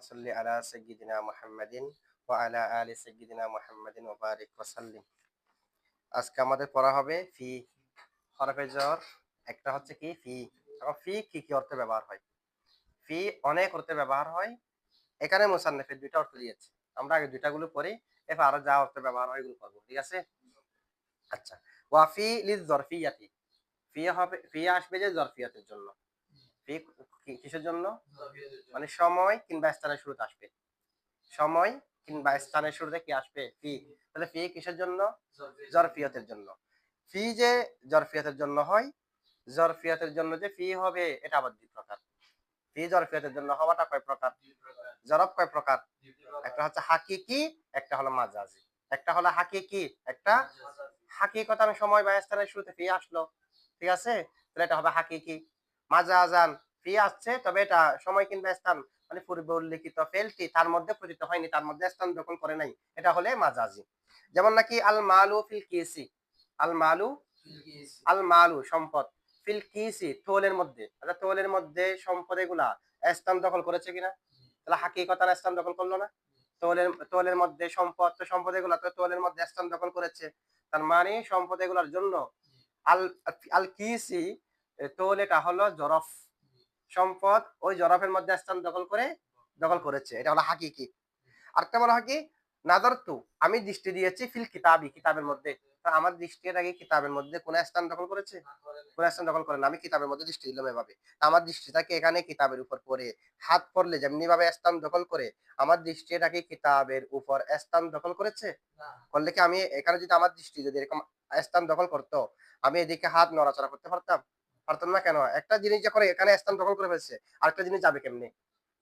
সাল্লি আলা সাইয়্যিদিনা মুহাম্মাদিন ওয়া আলা আলি সাইয়্যিদিনা মুহাম্মাদিন ওয়া বারিক ওয়া সাল্লিম। আজকে আমাদের পড়া হবে ফি হরফে জ্বর। একটা হচ্ছে কি ফি। এখন ফি কি অর্থে ব্যবহার হয়? ফি অনেক অর্থে ব্যবহার হয়। এখানে মুসান্নিফের ২ টা অর্থ দিয়েছে। আমরা আগে ২ টাগুলো পড়ি, এরপর আরো যা অর্থে ব্যবহার হয় এগুলো পড়ব। ঠিক আছে? আচ্ছা। ওয়া ফি লিয-যরফিয়াতি। ফি আসবে যে যরফিয়াতের জন্য। ফি কিসের জন্য? মানে সময় কিংবা স্থানের শুরুতে আসবে। সময় কিংবা স্থানের শুরুতে কি আসবে? ফি। তাহলে ফি কিসের জন্য? জরফিয়তের জন্য। ফি যে জরফিয়তের জন্য হয়, জরফিয়তের জন্য যে ফি হবে এটা আবার ২ প্রকার। ফি জরফিয়তের জন্য হওয়াটা কয় প্রকার? জরফ কয় প্রকার? একটা হচ্ছে হাকিকি, একটা হলো মাজাজি। একটা হলো হাকিকি, একটা হাকিকতান সময় বা স্থানের শুরুতে ফি আসলো। ঠিক আছে? তাহলে এটা হবে হাকিকি। মাজাজান ফি আসছে, তবে এটা সময় কিংবা স্থান মানে পূর্বে উল্লেখিত ফেলটি তার মধ্যে পতিত হয়নি, তার মধ্যে স্থান দখল করে নাই। এটা হলে মাজাজি। যেমন নাকি আল মালু ফিল কিসি। আল মালু আল মালু সম্পদ। ফিল কিসি তোলের মধ্যে। আচ্ছা তোলের মধ্যে সম্পদ এগুলা স্থান দখল করেছে কিনা? তাহলে হাকিকতান স্থান দখল করলো না? তোলের মধ্যে সম্পদ, তো সম্পদ এগুলা তো তোলের মধ্যে স্থান দখল করেছে। তার মানে সম্পদ এগুলার জন্য আল আল কিসি তোল এটা হলো জরফ। সম্পদ ওই জরফের মধ্যে স্থান দখল করেছে। এটা হলো হাকিকি। আরেকটা বলা হয় কি নাদারতু আমি দৃষ্টি দিয়েছি ফিল কিতাবি কিতাবের মধ্যে। তো আমার দৃষ্টি এর আগে কিতাবের মধ্যে কোন স্থান দখল করেছে? কোন স্থান দখল করে না। আমি কিতাবের মধ্যে দৃষ্টি দিলাম এভাবে। আমার দৃষ্টিটাকে এখানে কিতাবের উপর পড়ে হাত পড়লে যেমনি ভাবে স্থান দখল করে আমার দৃষ্টি এটাকে কিতাবের উপর স্থান দখল করেছে? করলে কি আমি এখানে যদি আমার দৃষ্টি যদি এরকম স্থান দখল করতো, আমি এদিকে হাত নড়াচড়া করতে পারতাম? পারতাম না কেন? একটা জিনিস যখন এখানে স্থান দখল করে ফেলছে, আরেকটা জিনিস যাবে কেমনে?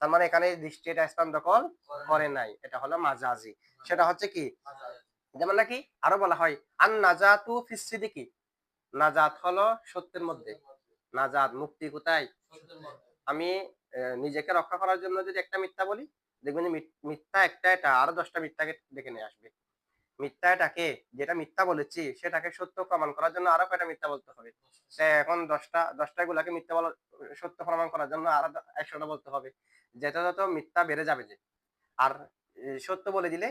তার মানে এখানে দৃষ্টি এটা স্থান দখল করে নাই। এটা হলো মাজাজি। সেটা হচ্ছে কি? যেমন নাকি আরো বলা হয় আন নাজাতু ফিস সিদিকি। নাজাত হলো সত্যের মধ্যে। নাজাত মুক্তি কোথায়? আমি নিজেকে রক্ষা করার জন্য যদি একটা মিথ্যা বলি, দেখবেন যে মিথ্যা একটা এটা আরো ১০ টা মিথ্যাকে ডেকে নিয়ে আসবে। মিথ্যা এটাকে যেটা মিথ্যা বলেছি সেটাকে সত্য প্রমাণ করার জন্য আরো কয়টা মিথ্যা বলতে হবে। সে এখন ১০ টা গুলাকে মিথ্যা বলা সত্য প্রমাণ করার জন্য আরো ১০০ টা বলতে হবে। যত মিথ্যা বেড়ে যাবে যে। আর সত্য বলে দিলে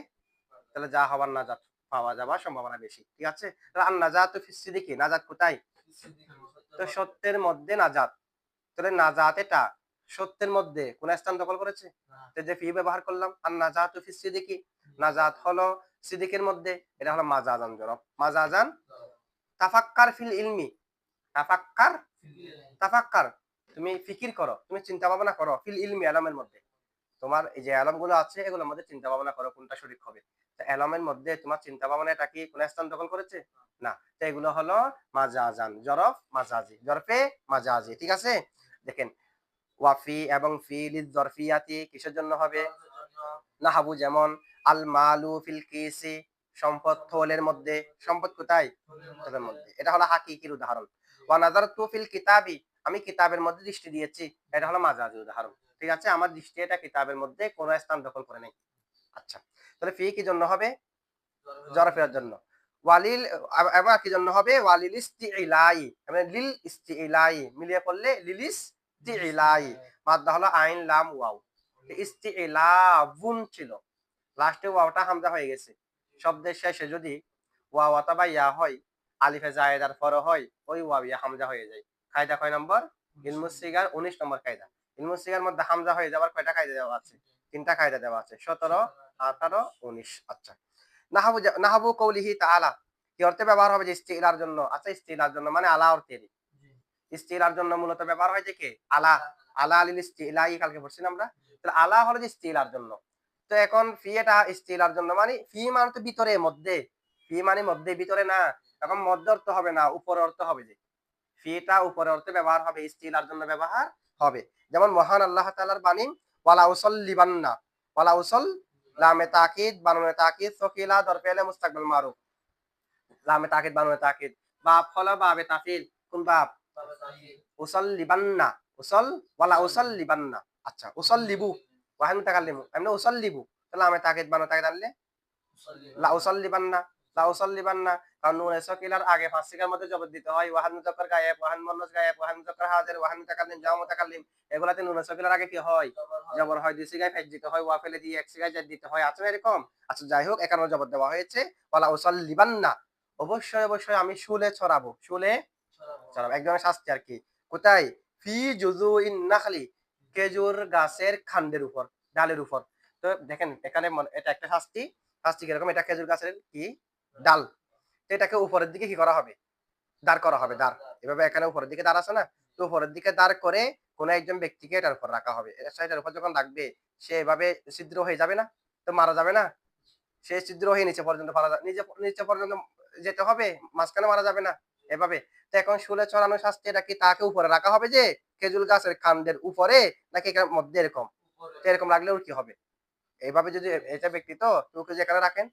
তাহলে যা হবার নাজাত পাওয়া যাবার সম্ভাবনা বেশি। ঠিক আছে? তাহলে আন নাজাতু ফিস সিদিকি নাজাত কোথায়? তো সত্যের মধ্যে নাজাত। তাহলে নাজাত এটা সত্যের মধ্যে কোন স্থান দখল করেছে? তো যে ফি ব্যবহার করলাম আন নাজাতু ফিস সিদিকি। নাজাত হলো সিদিকের মধ্যে। এটা হলো মাজাজান জরফ। মাজাজান তাফাক্কার ফিল ইলমি। তাফাক্কার তাফাক্কার তুমি ফিকির করো, তুমি চিন্তা ভাবনা করো ফিল ইলমি এলমের মধ্যে। তোমার এই যে এলম গুলো আছে এগুলোর মধ্যে চিন্তা ভাবনা করো কোনটা সঠিক হবে। তো এলমের মধ্যে তোমার চিন্তা ভাবনা এটা কি কোন স্থান দখল করেছে? না। তো এগুলো হলো মাজাজান জরফ মাজাজি। জরফে মাজাজি। ঠিক আছে? দেখেন ওয়াফি এবং ফি লিয-যরফিয়াতি কিসের জন্য হবে? নাহাবু যেমন আল মালু ফিল কিসি সম্পদ থলের মধ্যে। সম্পদ কোথায়? থলের মধ্যে। এটা হলো হাকিকির উদাহরণ। ওয়া নাযারতু ফিল কিতাবি আমি কিতাবের মধ্যে দৃষ্টি দিয়েছি। এটা হলো মাজাজি উদাহরণ। ঠিক আছে? আমার দৃষ্টি এটা কিতাবের মধ্যে কোন স্থান দখল করে নাই। আচ্ছা। তাহলে ফি কি জন্য হবে? জরফের জন্য। ওয়ালিল এবং কি জন্য হবে? ওয়ালিল ইস্তিইলাই মানে লিল ইস্তিইলাই মিলিয়ে পড়লে লিল ইস্তিইলাই মাদ্দা হলো আইন লাম ওয়াও। ইস্তিইলাবুন ছিল। লাস্টে ওয়াওটা হামজা হয়ে গেছে। শব্দের শেষে যদি ওয়াও অথবা ইয়া হয়, আলিফে জায়েদার পরে হয়, ওই ওয়াও ইয়া হামজা হয়ে যায়। কায়দা কয় নম্বর? ইলমুস সিগার ১৯ নম্বর কায়দা। ইলমুস সিগার মধ্যে হামজা হয়ে যাওয়ার কয়টা কায়দা দেওয়া আছে? ৩ টা কায়দা দেওয়া আছে। ১৭, ১৮, ১৯ আচ্ছা। নাহাবু কৌলিহি তাআলা কি অর্থে ব্যবহার হবে যে ইস্তিলার জন্য? আচ্ছা ইস্তিলার জন্য মানে আলা অর্থেরই। ইস্তিলার জন্য মূলত ব্যবহার হয় যে কে? আলা। আলা লিল ইস্তিলাই কালকে পড়ছি না আমরা? তাহলে আলা হলো যে ইস্তিলার জন্য। তো এখন ফি এটা ইস্তিলার জন্য মানে ফি মানে তো ভিতরে মধ্যে। ফি মানে মধ্যে ভিতরে না। এখন মধ্যে অর্থ হবে না, উপরে অর্থ হবে যে। ফিটা উপরে অর্থে ব্যবহার হবে, ইস্তিলার জন্য ব্যবহার হবে। যেমন মহান আল্লাহ তাআলার বাণী ওয়ালা উসাল্লিবান্না। ওয়ালা উসাল লামে তাকিদ বানুনে তাকিদ সকিলা দরফেলে মুস্তাকবিল মারুফ। লামে তাকিদ বানুনে তাকিদ। বাপ হলো বাবে তাফিল। কোন বাপ? উসাল্লিবান্না। উসাল ওয়ালা উসাল্লিবান্না। আচ্ছা উসাল্লিবু ওয়াহিদ মুতাকাল্লিমু এমনি উসাল্লিবু। তাহলে লামে তাকিদ বানুনে তাকিদ আনলে লা উসাল্লিবান্না। লাউসাল্লিবান্না, কারণ নুনে সাকিলার আগে পাঁচ সিগার মধ্যে জবর দিতে হয়, ওয়াহান মুযাক্কার গায়েব, ওয়াহান মুয়ান্নাস গায়েব, ওয়াহান মুযাক্কার হাজির, ওয়াহান মুতাকাল্লিম জামা মুতাকাল্লিম, এগুলাতে নুনে সাকিলার আগে কি হয়? জবর হয়। দুই সিগায় ফেজ দিতে হয়, ওয়া ফেলে দিয়ে এক সিগায় জেদ দিতে হয়। আছে না এরকম? আচ্ছা যাই হোক, এখানে জবর দেওয়া হয়েছে ওয়ালা উসাল্লিবান্না, অবশ্যই অবশ্যই আমি শুলে ছড়াবো, শুলে ছড়াবো, এক ধরনের শাস্তি আর কি। কোথায়? ফি জুযুইন নাখলি, খেজুর গাছের খান্ডের উপর, ডালের উপর। তো দেখেন এখানে এটা একটা শাস্তি। শাস্তি কিরকম? এটা খেজুর গাছের কি ডাল, তো এটাকে উপরের দিকে কি করা হবে? দাঁড় করা হবে, দাঁড়। এভাবে এখানে উপরের দিকে দাঁড় আছে না, তো উপরের দিকে দাঁড় করে কোন একজন ব্যক্তিকে এটার উপর রাখা হবে। এটার উপর যখন রাখবে সে এভাবে ছিদ্র হয়ে যাবে না, তো মারা যাবে না, সে ছিদ্র হয়ে নিচে পর্যন্ত পারা যাবে, নিচে পর্যন্ত যেতে হবে, মাঝখানে মারা যাবে না এভাবে। তো এখন শুলে চড়ানো শাস্তি, এটা কি তাকে উপরে রাখা হবে যে খেজুর গাছের কান্ডের উপরে, নাকি এখানে মধ্যে এরকম? তো এরকম রাখলে ওর কি হবে? এইভাবে যদি এটা ব্যক্তি তো তোকে যেখানে রাখেন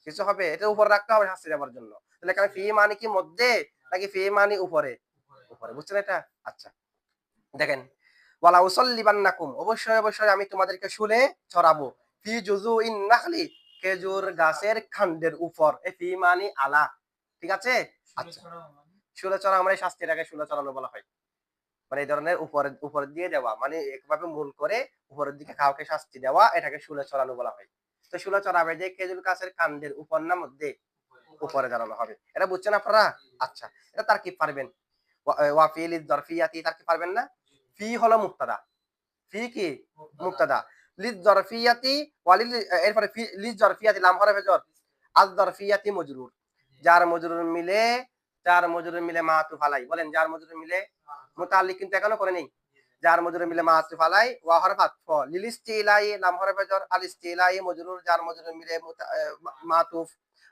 কিছু হবে, এটা উপরে রাখতে হবে শাস্তি দেওয়ার জন্য। তাহলে এখানে ফি মানে কি মধ্যে, নাকি ফি মানে উপরে? উপরে, বুঝছেন এটা? আচ্ছা দেখেন, ওয়ালা উসাল্লিবান্নাকুম, অবশ্যই অবশ্যই আমি তোমাদেরকে শুলে ছড়াবো, ফি জুযুইন নাখলি, খেজুর গাছের খান্ডের উপর। এই ফি মানে আলা, ঠিক আছে? আচ্ছা, শুলে চড়া আমরা এই শাস্তিটাকে শুলে চড়ানো বলা হয়। মানে এই ধরনের উপর দিয়ে দেওয়া, মানে একভাবে মূল করে উপরের দিকে কাউকে শাস্তি দেওয়া, এটাকে শুলে চড়ানো বলা হয়। তো শুলে চড়াবে যে খেজুর গাছের কান্ডের উপর না মধ্যে? উপরে দাঁড়ানো হবে। এটা বুঝছেন আপনারা? আচ্ছা, এটা তারকিব পারবেন। ওয়া ফিল যরফিয়াতি তারকিব পারবেন না? ফি হলো মুবতাদা, ফি কি মুবতাদা, লিজ যরফিয়াতি ওয়ালিল, এরপরে ফি লিজ যরফিয়াতি লাম হরফে জর, আজ যরফিয়াতি মজরুর, যার মজরুর মিলে, যার মজরুর মিলে মাতুফ আলাই, বলেন যার মজরুর মিলে, মুতাআল্লিক কিন্তু এখনো করে নেই, যার মজরুর মিলে মাতুফ আলাই, ওয়া হরফ আতফ, লিল ইস্তিলাই লাম হরফে জর, আল ইস্তিলাই মজরুর, যার মজরুর মিলে মাতুফ,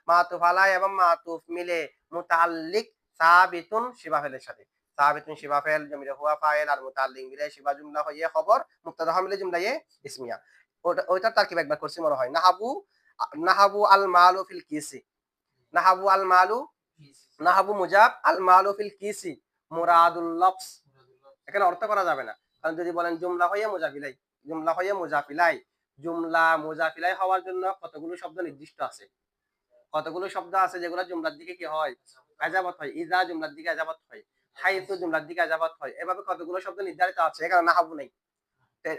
মাতুফ আলাই এবং মাতুফ মিলে মুতাআল্লিক সাবিতুন শিবা ফেলের সাথে, সাবিতুন শিবা ফেল জমিরে হুয়া ফাইল, আর মুতাআল্লিক মিলে শিবা জুমলা হয়ে খবর, মুবতাদা মিলে জুমলা ইসমিয়া। ওইটার তারকিব একবার করছি মনে হয়, নাহাবু, নাহাবু আল মালু ফিল কিসি, নাহাবু আল মালু, নাহাবু মুজাব, আল মালু ফিল কিসি মুরাদুল লফস, এখানে অর্থ করা যাবে না। কারণ যদি বলেন জুমলা হয়ে মুজাফিলাই, জুমলা হয়ে মুজাফিলাই, জুমলা মুজাফিলাই হওয়ার জন্য কতগুলো শব্দ নির্দিষ্ট আছে, কতগুলো শব্দ আছে যেগুলো জুমলার দিকে কি হয়? আজাবত হয়। ইজা জুমলার দিকে আজাবত হয়, হাইতু জুমলার দিকে আজাবত হয়, এভাবে কতগুলো শব্দ নির্ধারিত আছে, এখানে নাহাবু নেই।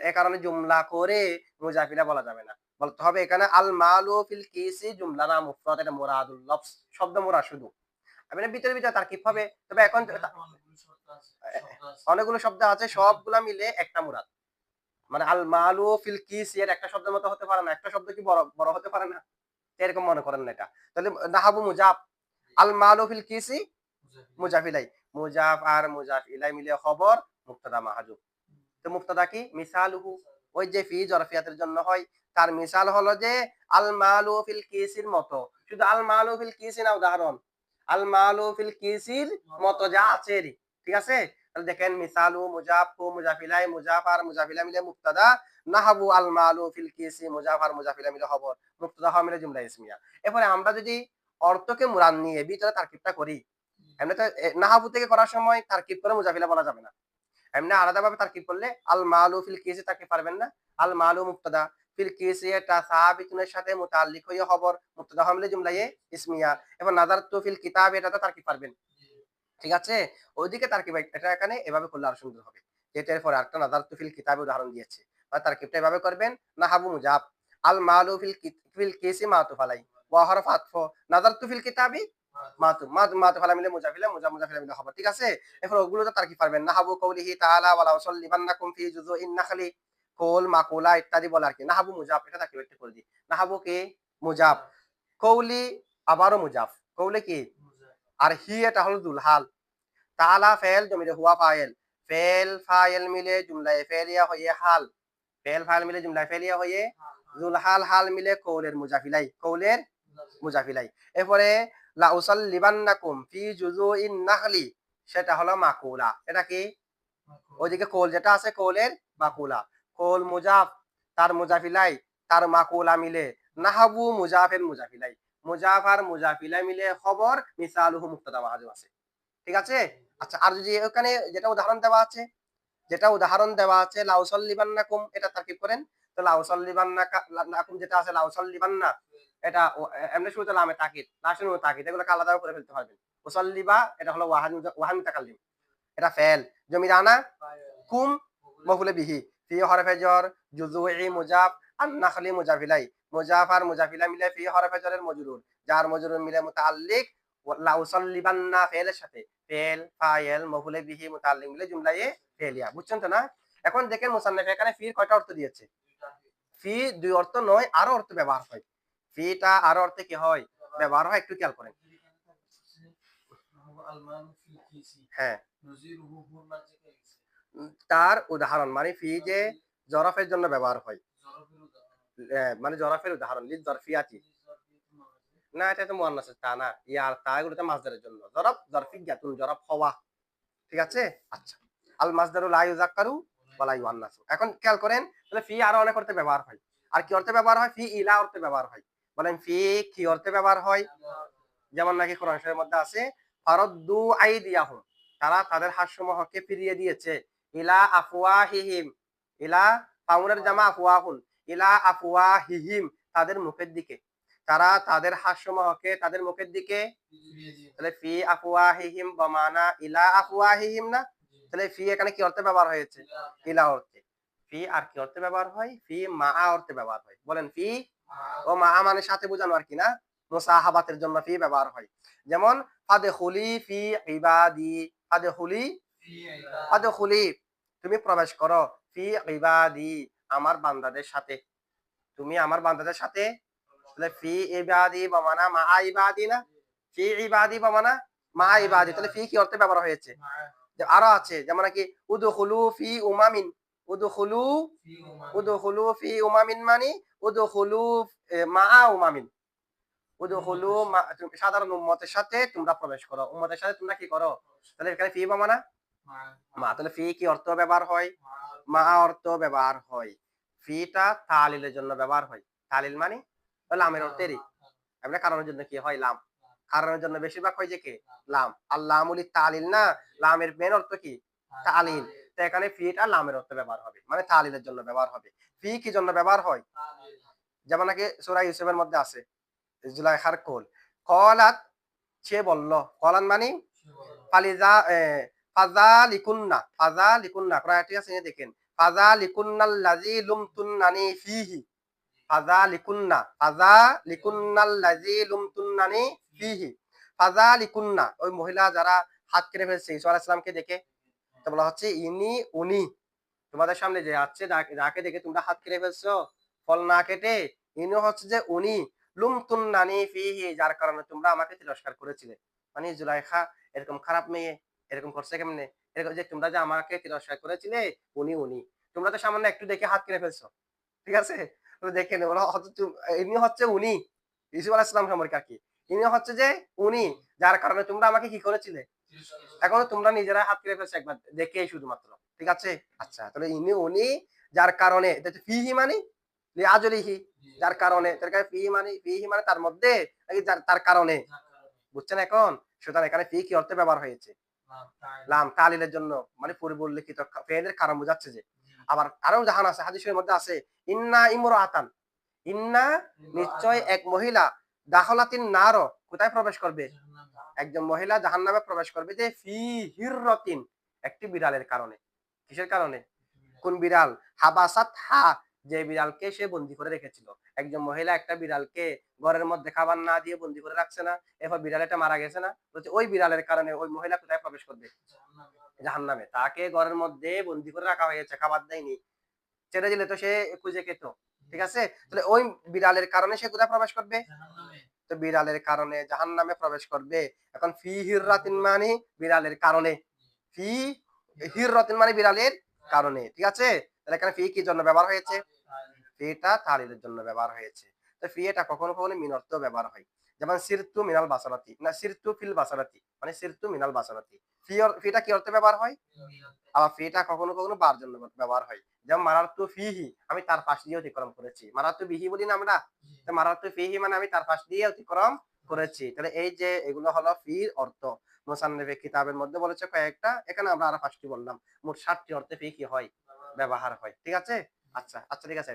এ কারণে জুমলা করে মুজাফিলা বলা যাবে না, বলতে হবে এখানে আল মালু ফিল কিসি জুমলা না মুফরাদ, এটা মুরাদুল লফস, শব্দ মোরা শুধু। আমি ভিতরে ভিতরে তারকিব হবে, তবে এখন অনেকগুলো শব্দ আছে, সবগুলা মিলে একটা মুরাদ। মানে আল মালু ফিল কিসি এর একটা শব্দের মতো হতে পারে না, একটা শব্দ কি বড় বড় হতে পারে না? এরকম মনে করেন না এটা। তাহলে নাহাবু মুজাফ, আল মালু ফিল কিসি মুজাফিলাই, মুজাফ আর মুজাফ ইলাই মিলে খবর, মুবতাদা মাহজুব। তো মুবতাদা কি? মিসালুহু, ওই যে ফি জরফিয়াতের জন্য হয়, তার মিসাল হলো যে আল মালু ফিল কিসির মতো, শুধু আল মালু ফিল কিসি না উদাহরণ, আল মালু ফিল কিসির মতো যা আছে, ঠিক আছে? তাহলে দেখেন মিসালু মুজাফু মুজাফিলাই, মুজাফ আর মুজাফিলা মিলে মুবতাদা, নাহাবু আল মালু ফিল কিসি মুজাফ আর মুজাফিলা মিলে খবর, মুবতাদা হওয়া মিলে জুমলা ইসমিয়া। এরপরে আমরা যদি অর্থকে মুরাদ নিয়ে ভিতরে তারকিবটা করি, এমনি তো নাহাবু থেকে করার সময় তারকিব করে মুজাফিলা বলা যাবে না, এমনি আলাদাভাবে তারকিব করলে আল মালু ফিল কিসি তারকিব পারবেন না, আল মালু মুবতাদা, ফিল কিসি এটা সাবিতুনের সাথে মুতাআল্লিক হয়ে খবর, মুবতাদা হলে জুমলা ইসমিয়া। এবং নাযারতু ফিল কিতাব এটা তো তারকিব পারবেন, ঠিক আছে? ওইদিকে তারকিব এটা এখানে এভাবে করলে আরো সুন্দর হবে। এটার পরে আরেকটা নাযারতু ফিল কিতাবে উদাহরণ দিয়েছে, আর তারকিবটা এভাবে করবেন, নাহাবু মুজাব, আল মালু ফিল কিসি মাতুফ আলাই, ওয়া হরফ আতফ, নাযারতু ফিল কিতাবি মাতুফ আলাই মিলে মুজাফিলা, মুজাফিলা মিলে খবর, ঠিক আছে? এরপর ওগুলো তো তারকিব পারবেন, নাহাবু কওলিহি তাআলা ওয়ালা উসাল্লিবান্নাকুম ফি জুযুইন নাখলি, কওল মাকুলা ইত্যাদি বলা আর কি। নাহাবু মুজাব এটা তারকিব একটা করে দিই, নাহাবু কি মুজাব, কওলি আবারও মুজাব, কওলে কি, আর হি এটা হলো দুলহাল, তাআলা ফেল জমিরে হুয়া ফাইল, ফেল ফাইল মিলে জুমলায়ে ফেলিয়া হয়ে হাল, ফেল ফাইল মিলে জুমলায়ে ফেলিয়া হয়ে জুলহাল, হাল মিলে কওলের মুজাফিলাই, কওলের মুজাফিলাই। এরপরে লা উসাল্লিবান্নাকুম ফি জুযুইন নাখলি, সেটা হলো মাকুলা, এটা কি ওইদিকে কোল যেটা আছে কোলের মাকুলা, কোল মুজাফ, তার মুজাফিলাই, তার মাকুলা মিলে, নাহাবু মুজাফের মুজাফিলাই, মুজাফ আর মুজাফিলাই মিলে খবর, মিসালুহু মুবতাদা মাহজুব আছে, ঠিক আছে? আচ্ছা, আর যদি ওখানে যেটা উদাহরণ দেওয়া আছে, যেটা উদাহরণ দেওয়া আছে লাউসাল্লিবান্নাকুম, এটা তারকিব করেন, তো লাউসাল্লিবান্নাকুম যেটা আছে লাউসাল্লিবান্না, এটা এমনি শুরুতে লামে তাকিদ, লাস্টের নুন তাকিদ, এগুলোকে আলাদা করে ফেলতে পারবেন। উসাল্লিবা এটা হলো ওয়াহাদ মুতাকাল্লিম, এটা ফেল। জমিরানা কুম মফুলে বিহি, ফি হরফে জর, জুজুই মুজাফ, আন নাখলি মুজাফ ইলাই, মুজাফ আর মুজাফ ইলাই মিলে ফি হরফে জরের মজরুর, যার মজরুর মিলে মুতাআল্লিক লা উসাল্লিবান্না ফেলের সাথে, ফেল ফাইল মফুলে বিহি মুতাআল্লিক মিলে জুমলায়ে ফেলিয়া। বুঝছেন তো না? এখন দেখেন মুসান্নিফ এখানে ফির কয়টা অর্থ দিয়েছে। ফি দুই অর্থ নয়, আরো অর্থ ব্যবহার হয়। ফিটা আরো অর্থে কি হয় ব্যবহার হয়, একটু খেয়াল করেন। হ্যাঁ, তার উদাহরণ মানে ফি যে জরফের জন্য ব্যবহার হয়, মানে জরফের উদাহরণ লিজ জরফিয়াতি। না, এটা তো মুয়ান্নাস তা না, ইয়ার তা এগুলোতে মাজদারের জন্য। জরফ জরফিয়াতুন, জরফ হওয়া। ঠিক আছে? আচ্ছা। আল মাজদারু লা ইউযাক্কারু ওয়া লা ইউআন্নাসু। এখন খেয়াল করেন, তাহলে ফি আরো অনেক অর্থে ব্যবহার হয়। আর কি অর্থে ব্যবহার হয়? ফি ইলা অর্থে ব্যবহার হয়। বলেন ফি কি অর্থে ব্যবহার হয়? যেমন নাকি কোরআন শরীফের মধ্যে আছে ফারাদ্দু আইদিয়াহুম, তারা তাদের হাতসমূহকে ফিরিয়ে দিয়েছে, ইলা আফওয়াহিহিম, ইলা ফাউনের জামা আফওয়াহুন, ইলা আফওয়াহিহিম, তাদের মুখের দিকে। তারা তাদের হাতসমূহকে তাদের মুখের দিকে, তাহলে ফি আফওয়াহিহিম বমানা ইলা আফওয়াহিহিম না? তাহলে ফি এখানে কি অর্থে ব্যবহার হয়েছে? ইলা অর্থে। ফি আর কি অর্থে ব্যবহার হয়? ফি মা অর্থে ব্যবহার হয়। বলেন ফি ও মা মানে সাথে বোঝানো আর কি না, মুসাহাবাতের জন্য ফি ব্যবহার হয়। যেমন ফাদখুলি ফি ইবাদি, ফাদখুলি ফাদখুলি, তুমি প্রবেশ করো, ফি ইবাদি, আমার বান্দাদের সাথে, তুমি আমার বান্দাদের সাথে। তাহলে ফি ইবাদি বমানা মা ইবাদি না? ফি ইবাদি বমানা মা ইবাদি, তাহলে ফি কি অর্থে ব্যবহার হয়েছে? আরো আছে যেমন নাকি উদখুলু ফি উমামিন, উদখুলু উদখুলু ফি উমামিন মানে উদখুলু মা উমামিন, উদখুলু সাধারণ উম্মতের সাথে তোমরা প্রবেশ করো, উম্মতের সাথে তোমরা কি করো। তাহলে এখানে ফি বামানা মা, তাহলে ফি কি অর্থ ব্যবহার হয়? মা অর্থ ব্যবহার হয়। ফিটা তালিলের জন্য ব্যবহার হয়। তালিল মানে লামের অর্থেরই, এমনি কারণের জন্য কি হয়? লাম। কারণের জন্য বেশিরভাগ হয় যে কি? লাম। আর লামুলি তালিল না, লামের মেন অর্থ কি? তালিল। তো এখানে ফিটা লামের অর্থে ব্যবহার হবে, মানে তালিলের জন্য ব্যবহার হবে। ফি কি জন্য ব্যবহার হয়? যেমন নাকি সূরা ইউসুফের মধ্যে আছে জুলাইখার কোল, কলাত, সে বলল, কলান মানে ফালিজা ফাযালিকুন্না, ফাযালিকুন্না ক্রায়াটি আছে দেখেন, ফাযালিকুন্নাল্লাযী লুমতুন্নানি ফীহি, ফাযালিকুন্নাল্লাযী লুমতুন্নানি ফীহি, ফাযালিকুন্না, ওই মহিলা যারা হাত কেটে ফেলছে ঈসা আলাইহিস সালামকে দেখে, তো বলা হচ্ছে ইনি উনি, তোমাদের সামনে যে আছে যাকে দেখে তোমরা হাত কেটে ফেলছো ফল না কেটে, ইনি হচ্ছে যে উনি, লুমতুন্নানি ফীহি, যার কারণে তোমরা আমাকে তিরস্কার করেছিলে। মানে জুলাইখা এরকম খারাপ মেয়ে এরকম করছে কেমনে? এরকম যে তোমরা যে আমাকে তিরস্কার করেছিলে উনি, তোমরা তো সামান্য একটু দেখে হাত কেটে ফেলছো। ঠিক আছে? তো দেখে নেব, ইনি হচ্ছে উনি, ইসুফ আলাইহিস সালাম সম্পর্কে আর কি। ইনি হচ্ছে যে উনি, যার কারণে তোমরা আমাকে কি করেছিলে? এখন তোমরা নিজেরা হাত কেটে ফেলছো একবার দেখেই শুধুমাত্র। ঠিক আছে? আচ্ছা, তাহলে ইনি উনি, যার কারণে, এটা হচ্ছে ফিহি মানে লিআজলিহি, যার কারণে, তার কারণে ফিহি মানে তার মধ্যে, নাকি তার কারণে। বুঝছেন এখন? সুতরাং এখানে ফি কি অর্থে ব্যবহার হয়েছে? লাম তালিলের জন্য, মানে পূর্বউল্লেখিত ফেলের কারণ বোঝাচ্ছে যে। আবার আরো জাহান আছে, হাদিসের মধ্যে আছে ইন্না ইমরাআতান, ইন্না নিশ্চয় এক মহিলা, দাখলাতিন নার, কোথায় প্রবেশ করবে? একজন মহিলা জাহান্নামে প্রবেশ করবে যে ফি হিররাতিন, একটি বিড়ালের কারণে। কিসের কারণে? কোন বিড়াল? হাবাসাত হা, যে বিড়ালকে সে বন্দী করে রেখেছিল। একজন মহিলা একটা বিড়ালকে ঘরের মধ্যে খাবার না দিয়ে বন্দী করে রাখছে না, এরপর বিড়ালটা মারা গেছে না, বলছে ওই বিড়ালের কারণে ওই মহিলা কোথায় প্রবেশ করবে? জাহান্নামে। তাকে ঘরের মধ্যে বন্দী করে রাখা হয়েছে, খাবার দেয়নি, ছেড়ে দিলে তো সে খুঁজে খেত। ঠিক আছে? তাহলে ওই বিড়ালের কারণে সে কোথায় প্রবেশ করবে? তো বিড়ালের কারণে জাহান্নামে প্রবেশ করবে। এখন ফি হিররাতিন মানে বিড়ালের কারণে, ফি হিররাতিন মানে বিড়ালের কারণে। ঠিক আছে? তাহলে এখানে ফি কি জন্য ব্যবহার হয়েছে? ফিটা তালিলের জন্য ব্যবহার হয়েছে। তো ফি এটা কখনো কখনো মিন অর্থেও ব্যবহার হয়। যেমন সিরতু মিনাল বাসারাতি, না সিরতু ফিল বাসারাতি, মানে সিরতু মিনাল বাসারাতি। ফিটা কি অর্থে ব্যবহার হয়? আবার ফিটা কখনো কখনো বার জন্য ব্যবহার হয়। যেমন মারারতু ফিহি, আমি তার পাশ দিয়ে অতিক্রম করেছি। মারারতু বিহি বলি না আমরা, তো মারারতু ফিহি মানে আমি তার পাশ দিয়ে অতিক্রম করেছি। তাহলে এই যে এগুলো হলো ফির অর্থ। মুসান্নিফে কিতাবের মধ্যে বলেছে কয়েকটা, এখানে আমরা আরো 5টি বললাম। মোট 7টি অর্থে ফি কি হয়? ব্যবহার হয়। ঠিক আছে? আচ্ছা, ঠিক আছে।